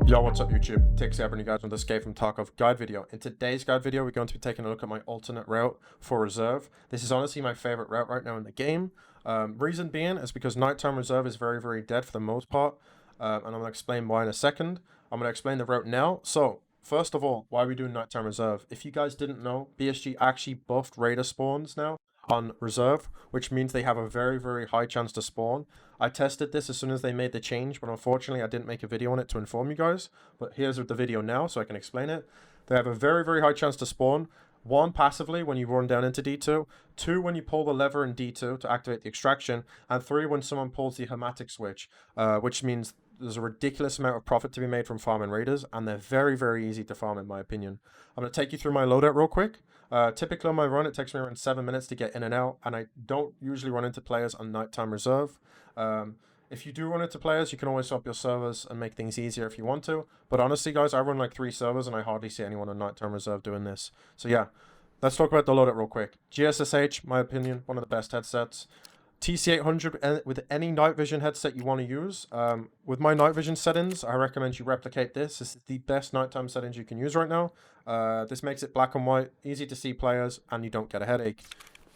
Yo, what's up YouTube? Tigz here, bringing you guys on the Escape from Tarkov guide video. In today's guide video, we're going to be taking a look at my alternate route for reserve. This is honestly my favorite route right now in the game. Reason being is because nighttime reserve is very, very dead for the most part. And I'm going to explain why in a second. I'm going to explain the route now. So, first of all, why are we doing nighttime reserve? If you guys didn't know, BSG actually buffed raider spawns now on reserve, which means they have a very, very high chance to spawn. I tested this as soon as they made the change, but unfortunately I didn't make a video on it to inform you guys. But here's the video now so I can explain it. They have a very, very high chance to spawn. 1, passively when you run down into D2. 2, when you pull the lever in D2 to activate the extraction. And 3, when someone pulls the hermetic switch, which means there's a ridiculous amount of profit to be made from farming raiders, and they're very, very easy to farm in my opinion. I'm going to take you through my loadout real quick. Typically on my run, it takes me around 7 minutes to get in and out, and I don't usually run into players on nighttime reserve. If you do run into players, you can always swap your servers and make things easier if you want to. But honestly, guys, I run like 3 servers, and I hardly see anyone on nighttime reserve doing this. So yeah, let's talk about the loadout real quick. GSSH, my opinion, one of the best headsets. TC800 with any night vision headset you want to use. With my night vision settings, I recommend you replicate this. This is the best nighttime settings you can use right now. This makes it black and white, easy to see players, and you don't get a headache.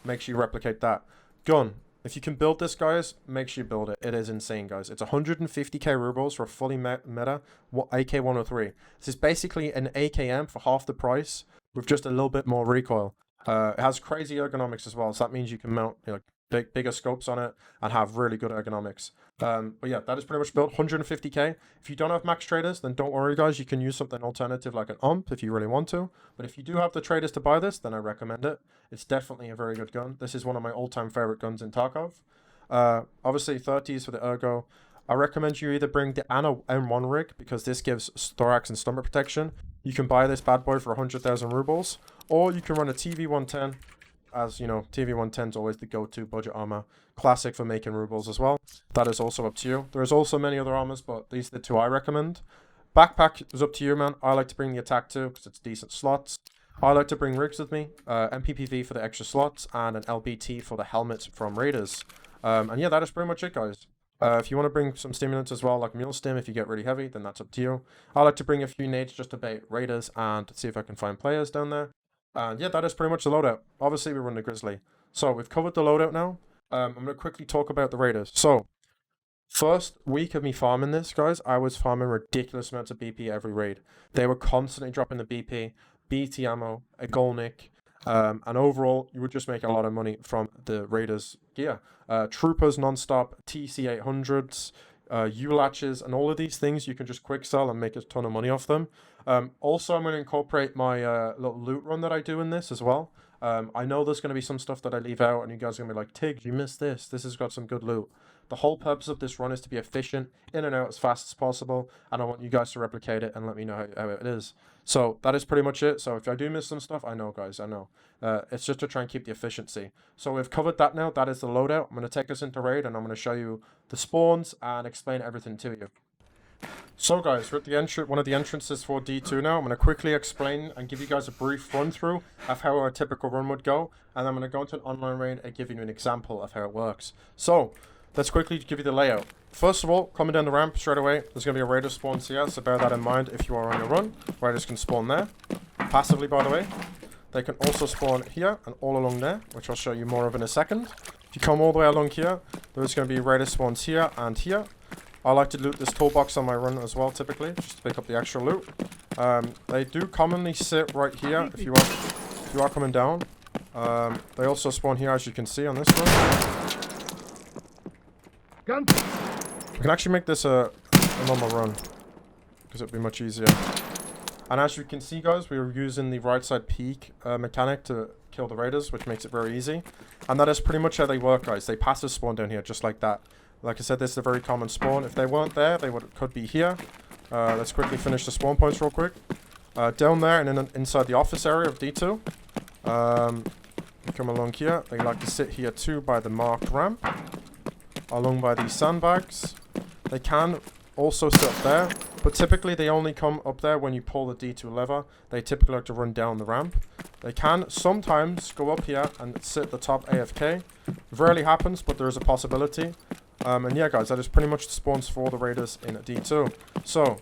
Make sure you replicate that. Gun. If you can build this, guys, make sure you build it. It is insane, guys. It's 150k rubles for a fully meta AK-103. This is basically an AKM for half the price with just a little bit more recoil. It has crazy ergonomics as well, so that means you can mount, you know, bigger scopes on it and have really good ergonomics. But yeah, that is pretty much built 150k. If you don't have max traders, then don't worry, guys. You can use something alternative like an ump if you really want to. But if you do have the traders to buy this, then I recommend it. It's definitely a very good gun. This is one of my all-time favorite guns in Tarkov. Obviously 30s for the ergo. I recommend you either bring the Anna M1 rig, because this gives thorax and stomach protection. You can buy this bad boy for 100,000 rubles, or you can run a TV110. As you know, TV110 is always the go-to budget armor, classic for making rubles as well. That is also up to you. There's also many other armors, but these are the 2 I recommend. Backpack is up to you, man. I like to bring the attack 2 because it's decent slots. I like to bring rigs with me, MPPV for the extra slots, and an LBT for the helmets from raiders. And yeah, that is pretty much it, guys. If you want to bring some stimulants as well, like mule stim, if you get really heavy, then that's up to you. I like to bring a few nades just to bait raiders and see if I can find players down there. And yeah, that is pretty much the loadout. Obviously, we run the Grizzly. So, we've covered the loadout now. I'm going to quickly talk about the raiders. So, first week of me farming this, guys, I was farming ridiculous amounts of BP every raid. They were constantly dropping the BP, BT ammo, a Golnik, and overall, you would just make a lot of money from the raiders' gear. Troopers non-stop, TC800s, U-latches, and all of these things you can just quick sell and make a ton of money off them. Also, I'm going to incorporate my little loot run that I do in this as well. I know there's going to be some stuff that I leave out, and you guys are going to be like, Tigz, you missed this. This has got some good loot. The whole purpose of this run is to be efficient, in and out as fast as possible, and I want you guys to replicate it and let me know how it is. So that is pretty much it. So if I do miss some stuff, I know, guys, I know. It's just to try and keep the efficiency. So we've covered that now. That is the loadout. I'm going to take us into raid, and I'm going to show you the spawns and explain everything to you. So guys, we're at one of the entrances for D2 now. I'm going to quickly explain and give you guys a brief run through of how our typical run would go, and I'm going to go into an online raid and give you an example of how it works. So let's quickly give you the layout. First of all, coming down the ramp straight away, there's going to be a raider spawn here, so bear that in mind if you are on your run. Raiders can spawn there, passively by the way. They can also spawn here and all along there, which I'll show you more of in a second. If you come all the way along here, there's going to be raider spawns here and here. I like to loot this toolbox on my run as well, typically, just to pick up the extra loot. They do commonly sit right here if you are coming down. They also spawn here, as you can see on this one. We can actually make this a normal run, because it'll be much easier. And as you can see, guys, we are using the right side peek mechanic to kill the raiders, which makes it very easy. And that is pretty much how they work, guys. They passive spawn down here, just like that. Like I said, this is a very common spawn. If they weren't there, they could be here. Let's quickly finish the spawn points real quick. Down there and then inside the office area of D2. Come along here. They like to sit here too by the marked ramp. Along by these sandbags. They can also sit up there, but typically they only come up there when you pull the D2 lever. They typically like to run down the ramp. They can sometimes go up here and sit at the top AFK. Rarely happens, but there is a possibility. And yeah, guys, that is pretty much the spawns for the raiders in D2. So,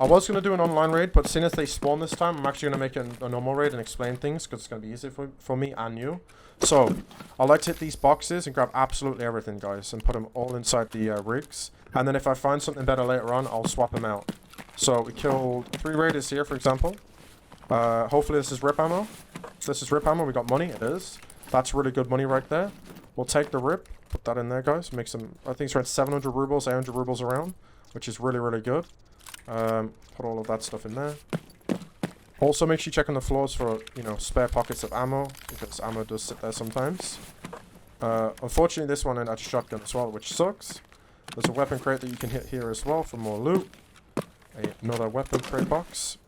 I was going to do an online raid, but seeing as they spawn this time, I'm actually going to make a normal raid and explain things, because it's going to be easy for me and you. So, I like to hit these boxes and grab absolutely everything, guys, and put them all inside the rigs. And then if I find something better later on, I'll swap them out. So, we killed 3 raiders here, for example. Hopefully this is rip ammo. If this is rip ammo, we got money. It is. That's really good money right there. We'll take the rip, put that in there, guys. Make some, I think it's around 700 rubles, 800 rubles around, which is really, really good. Put all of that stuff in there. Also, make sure you check on the floors for, you know, spare pockets of ammo, because ammo does sit there sometimes. Unfortunately, this one had a shotgun as well, which sucks. There's a weapon crate that you can hit here as well for more loot. Another weapon crate box.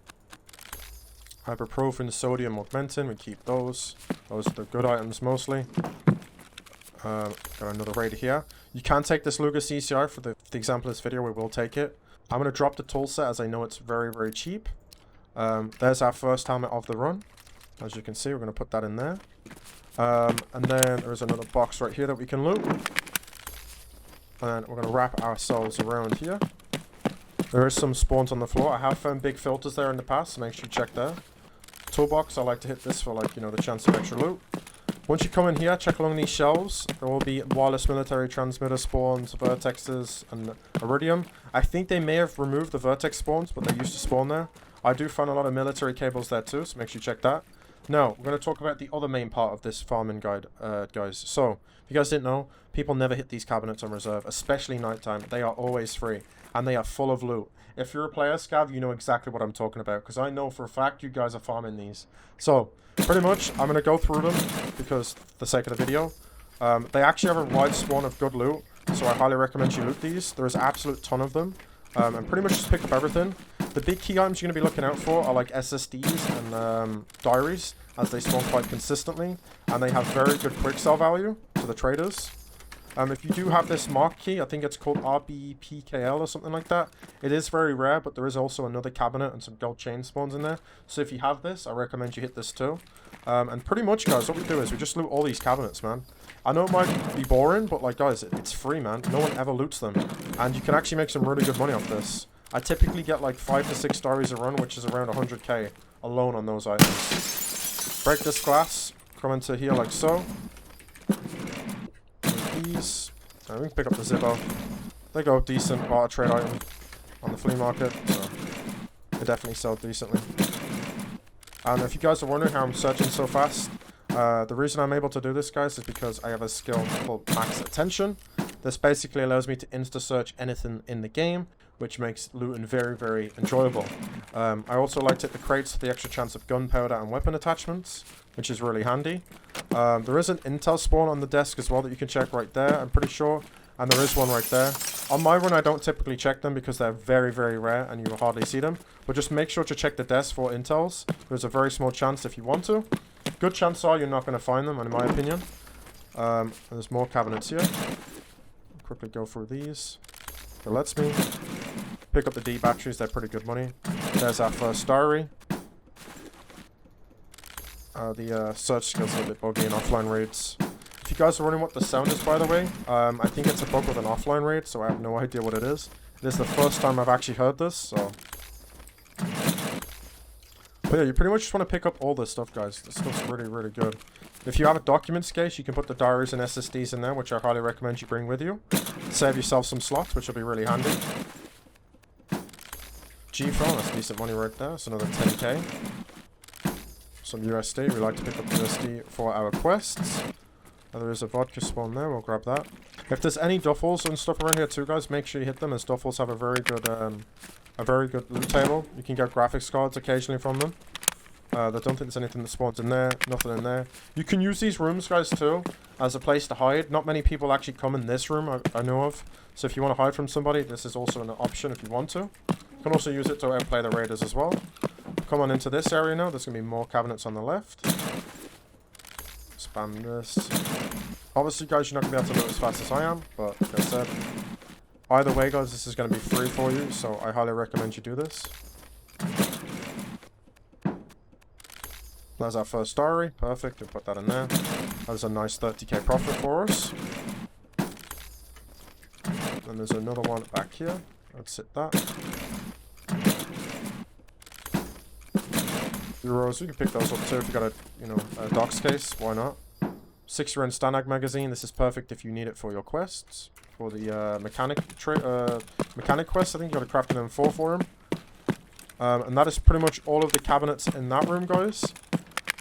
Ibuprofen, sodium, augmentin, we keep those. Those are the good items mostly. Got another raid here. You can take this Luger CCI for the example of this video, we will take it. I'm going to drop the tool set as I know it's very, very cheap. There's our first helmet of the run. As you can see, we're going to put that in there. And then there's another box right here that we can loot. And we're going to wrap ourselves around here. There is some spawns on the floor. I have found big filters there in the past, so make sure you check there. Toolbox, I like to hit this for, like, you know, the chance of extra loot. Once you come in here, check along these shelves. There will be wireless military transmitter spawns, vertexes, and iridium. I think they may have removed the vertex spawns, but they used to spawn there. I do find a lot of military cables there too, so make sure you check that. Now, we're going to talk about the other main part of this farming guide, guys. So, if you guys didn't know, people never hit these cabinets on reserve, especially nighttime. They are always free, and they are full of loot. If you're a player, Scav, you know exactly what I'm talking about, because I know for a fact you guys are farming these. So, pretty much, I'm going to go through them, because for the sake of the video. They actually have a wide spawn of good loot, so I highly recommend you loot these. There is an absolute ton of them, and pretty much just pick up everything. The big key items you're going to be looking out for are like SSDs and diaries, as they spawn quite consistently, and they have very good quick sell value to the traders. If you do have this mark key, I think it's called RBPKL or something like that. It is very rare, but there is also another cabinet and some gold chain spawns in there. So if you have this, I recommend you hit this too. And pretty much, guys, what we do is we just loot all these cabinets, man. I know it might be boring, but, like, guys, it's free, man. No one ever loots them. And you can actually make some really good money off this. I typically get, like, 5 to 6 diaries a run, which is around 100k alone on those items. Break this glass. Come into here like so. These. We can pick up the Zippo. They go decent barter trade item on the flea market, so they definitely sell decently. And if you guys are wondering how I'm searching so fast, the reason I'm able to do this, guys, is because I have a skill called Max Attention. This basically allows me to insta-search anything in the game, which makes looting very, very enjoyable. I also like to hit the crates for the extra chance of gunpowder and weapon attachments, which is really handy. There is an intel spawn on the desk as well that you can check right there, I'm pretty sure. And there is one right there. On my run, I don't typically check them because they're very, very rare and you will hardly see them. But just make sure to check the desk for intels. There's a very small chance if you want to. Good chance are you're not going to find them, in my opinion. There's more cabinets here. Quickly go through these. It lets me. Pick up the D batteries, they're pretty good money. There's our first diary. The search skill's a little bit buggy in offline raids. If you guys are wondering what the sound is, by the way, I think it's a bug with an offline raid, so I have no idea what it is. It is the first time I've actually heard this, so... But yeah, you pretty much just want to pick up all this stuff, guys. This stuff's really, really good. If you have a documents case, you can put the diaries and SSDs in there, which I highly recommend you bring with you. Save yourself some slots, which will be really handy. G-Phone, that's decent money right there. It's another 10k. Some USD. We like to pick up USD for our quests. There is a vodka spawn there. We'll grab that. If there's any duffels and stuff around here too, guys, make sure you hit them, as duffels have a very good loot table. You can get graphics cards occasionally from them. I don't think there's anything that spawns in there. Nothing in there. You can use these rooms, guys, too, as a place to hide. Not many people actually come in this room, I know of. So if you want to hide from somebody, this is also an option if you want to. You can also use it to outplay the raiders as well. Come on into this area now. There's going to be more cabinets on the left. Spam this. Obviously, guys, you're not going to be able to loot as fast as I am, but like I said, either way, guys, this is going to be free for you, so I highly recommend you do this. There's our first diary. Perfect. We'll put that in there. That's a nice 30k profit for us. And there's another one back here. Let's hit that. euros. You can pick those up too if you got a, you know, a docs case. Why not? 6 round Stanag magazine. This is perfect if you need it for your quests. For the mechanic quest, I think you got to craft an M4 for him. And that is pretty much all of the cabinets in that room, guys.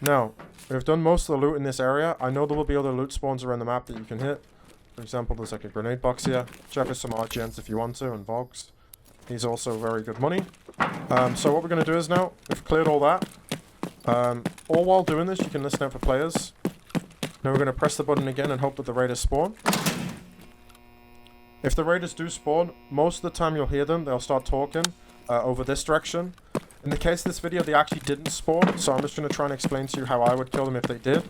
Now, we've done most of the loot in this area. I know there will be other loot spawns around the map that you can hit. For example, there's like a grenade box here. Check for some RGNs if you want to, and Vogs. These are also very good money. So what we're going to do is now, we've cleared all that. All while doing this, you can listen out for players. Now we're going to press the button again and hope that the raiders spawn. If the raiders do spawn, most of the time you'll hear them. They'll start talking over this direction. In the case of this video, they actually didn't spawn, so I'm just going to try and explain to you how I would kill them if they did.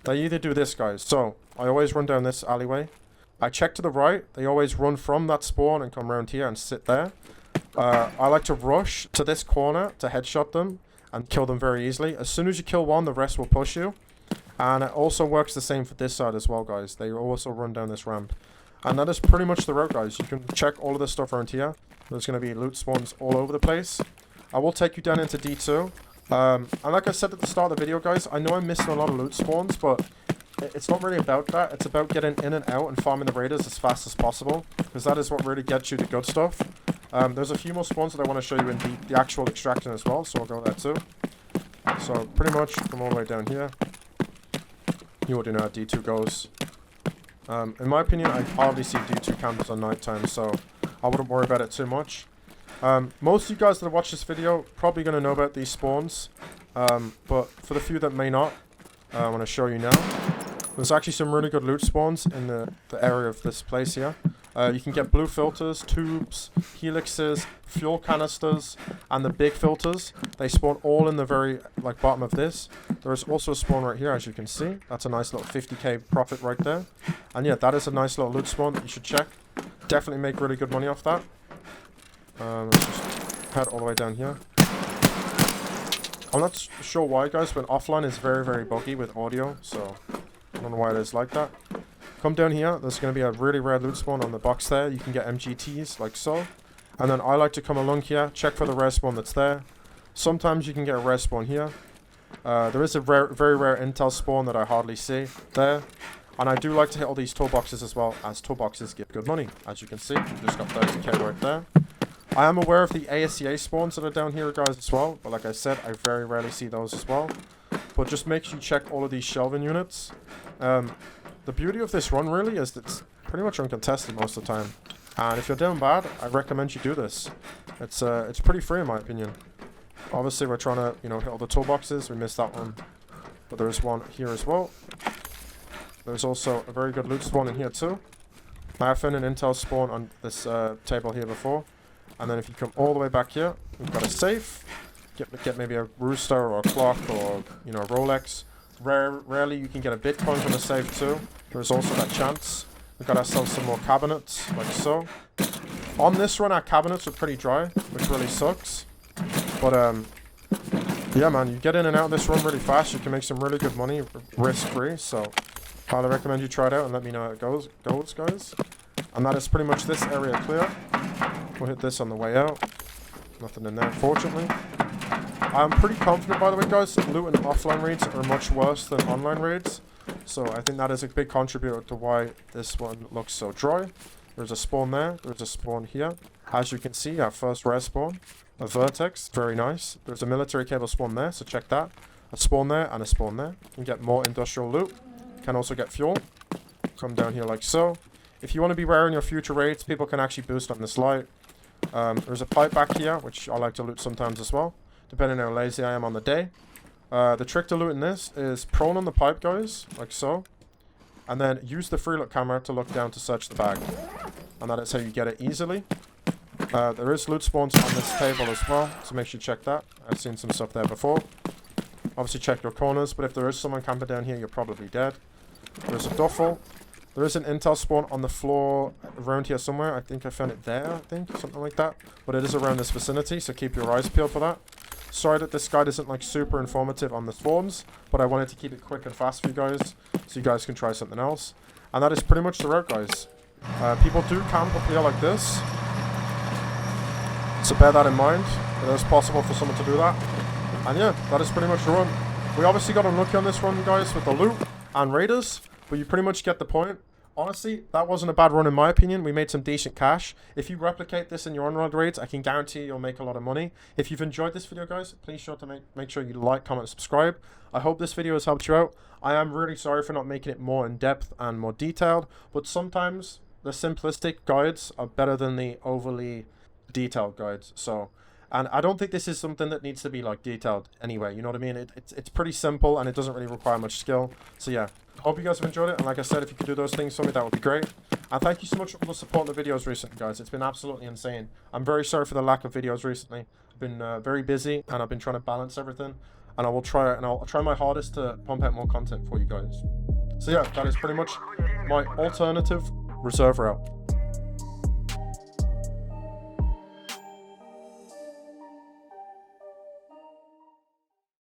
They either do this, guys. So, I always run down this alleyway. I check to the right. They always run from that spawn and come around here and sit there. I like to rush to this corner to headshot them and kill them very easily. As soon as you kill one, the rest will push you. And it also works the same for this side as well, guys. They also run down this ramp. And that is pretty much the route, guys. You can check all of this stuff around here. There's going to be loot spawns all over the place. I will take you down into D2. And like I said at the start of the video, guys, I know I'm missing a lot of loot spawns, but it's not really about that. It's about getting in and out and farming the raiders as fast as possible, because that is what really gets you the good stuff. There's a few more spawns that I want to show you in the actual extraction as well, so I'll go there too. So pretty much come all the way down here. You already know how D2 goes. In my opinion, I hardly see D2 campers on night time, so I wouldn't worry about it too much. Most of you guys that watch this video probably going to know about these spawns, but for the few that may not, I want to show you now. There's actually some really good loot spawns in the area of this place here. You can get blue filters, tubes, helixes, fuel canisters, and the big filters. They spawn all in the very bottom of this. There is also a spawn right here, as you can see. That's a nice little 50k profit right there. And yeah, that is a nice little loot spawn that you should check. Definitely make really good money off that. Let's just head all the way down here. I'm not sure why, guys, but offline is very, very buggy with audio, so I don't know why it is like that. Come down here, there's going to be a really rare loot spawn on the box there. You can get MGTs, like so. And then I like to come along here, check for the rare spawn that's there. Sometimes you can get a rare spawn here. There is a very rare intel spawn that I hardly see there. And I do like to hit all these toolboxes as well, as toolboxes give good money. As you can see, we just got 30k right there. I am aware of the ASCA spawns that are down here, guys, as well. But like I said, I very rarely see those as well. But just make sure you check all of these shelving units. The beauty of this run, really, is that it's pretty much uncontested most of the time. And if you're doing bad, I recommend you do this. It's pretty free, in my opinion. Obviously, we're trying to, hit all the toolboxes. We missed that one. But there's one here as well. There's also a very good loot spawn in here, too. I found an intel spawn on this table here before. And then if you come all the way back here, we've got a safe. Get maybe a rooster or a clock or, a Rolex. Rarely you can get a Bitcoin from the safe too. There's also that chance. We've got ourselves some more cabinets, like so. On this run, our cabinets are pretty dry, which really sucks. But, yeah, man, you get in and out of this run really fast. You can make some really good money risk-free. So, highly recommend you try it out and let me know how it goes, guys. And that is pretty much this area clear. We'll hit this on the way out. Nothing in there, fortunately. I'm pretty confident, by the way, guys, that loot and offline raids are much worse than online raids. So I think that is a big contributor to why this one looks so dry. There's a spawn there. There's a spawn here. As you can see, our first rare spawn. A vertex. Very nice. There's a military cable spawn there, so check that. A spawn there and a spawn there. You can get more industrial loot. You can also get fuel. Come down here like so. If you want to be rare in your future raids, people can actually boost on this light. There's a pipe back here, which I like to loot sometimes as well, depending on how lazy I am on the day. The trick to looting this is prone on the pipe, guys, like so. And then use the free look camera to look down to search the bag. And that is how you get it easily. There is loot spawns on this table as well, so make sure you check that. I've seen some stuff there before. Obviously check your corners, but if there is someone camping down here, you're probably dead. There's a duffel. There is an intel spawn on the floor around here somewhere. I think I found it there, something like that. But it is around this vicinity, so keep your eyes peeled for that. Sorry that this guide isn't super informative on the spawns, but I wanted to keep it quick and fast for you guys, so you guys can try something else. And that is pretty much the route, guys. People do camp up here like this, so bear that in mind. It is possible for someone to do that. And yeah, that is pretty much the run. We obviously got unlucky on this one, guys, with the loot and raiders, but you pretty much get the point. Honestly, that wasn't a bad run in my opinion. We made some decent cash. If you replicate this in your on-road raids, I can guarantee you'll make a lot of money. If you've enjoyed this video, guys, please sure to make sure you like, comment, and subscribe. I hope this video has helped you out. I am really sorry for not making it more in-depth and more detailed, but sometimes the simplistic guides are better than the overly detailed guides. So, and I don't think this is something that needs to be like detailed anyway, you know what I mean? It's pretty simple and it doesn't really require much skill. So yeah, hope you guys have enjoyed it, and like I said, if you could do those things for me, that would be great. And thank you so much for all the support in the videos recently, guys. It's been absolutely insane. I'm very sorry for the lack of videos recently. I've been very busy and I've been trying to balance everything, and I'll try my hardest to pump out more content for you guys. So yeah, that is pretty much my alternative reserve route.